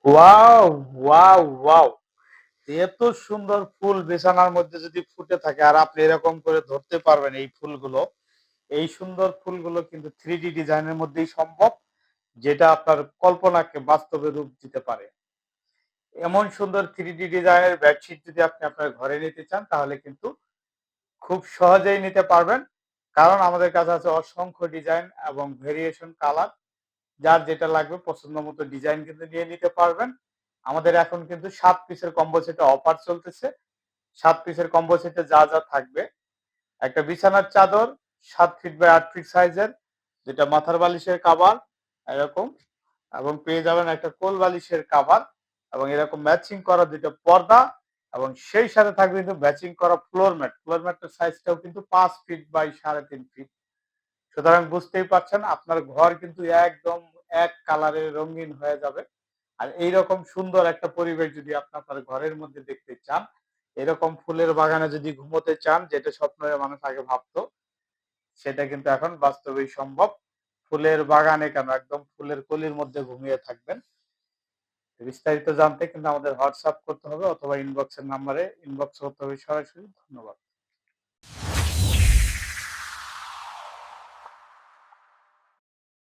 Wow, wow, wow! এত সুন্দর ফুল বিছানার মধ্যে যদি ফুটে থাকে আর আপনি এরকম করে ধরতে পারবেন এই ফুলগুলো, এই সুন্দর ফুলগুলো কিন্তু 3D ডিজাইনের মধ্যেই সম্ভব, যেটা আপনার কল্পনাকে বাস্তবে রূপ দিতে পারে। এমন সুন্দর 3D ডিজাইনের বেডশিট যদি আপনি আপনার ঘরে নিতে চান তাহলে কিন্তু খুব সহজেই নিতে পারবেন। কারণ আমাদের কাছে আছে অসংখ্য ডিজাইন এবং ভেরিয়েশন কালার। যার যেটা লাগবে পছন্দ মতো ডিজাইন কিন্তু নিয়ে নিতে পারবেন। আমাদের এখন কিন্তু ৭ পিসের কম্বো সেটে অফার চলতেছে। ৭ পিসের কম্বো সেটে যা, যা থাকবে, একটা বিছানার চাদর ৭ ফিট বাই ৮ ফিট সাইজের, ২ টা মাথার বালিশের কভার এরকম, এবং পেয়ে যাবেন একটা কোল বালিশের কভার এবং এরকম ম্যাচিং করা ২ টা পর্দা এবং সেই সাথে থাকবে কিন্তু ম্যাচিং করা ফ্লোর ম্যাট। ফ্লোর ম্যাটের সাইজটাও কিন্তু ৫ ফিট বাই ৩.৫ ফিট। সুতরাং বুঝতেই পারছেন আপনার ঘর কিন্তু একদম এক কালারে রঙিন হয়ে যাবে। আর এইরকম সুন্দর একটা পরিবেশ যদি আপনি আপনার ঘরের মধ্যে দেখতে চান, এরকম ফুলের বাগানে যদি ঘুমোতে চান, যেটা স্বপ্নের মানুষ আগে ভাবতো, সেটা কিন্তু এখন বাস্তবেই সম্ভব। ফুলের বাগানে কেন, একদম ফুলের কলির মধ্যে ঘুমিয়ে থাকবেন। বিস্তারিত জানতে কিন্তু আমাদের হোয়াটসঅ্যাপ করতে হবে অথবা ইনবক্সের নাম্বারে ইনবক্স করতে হবে সরাসরি। ধন্যবাদ।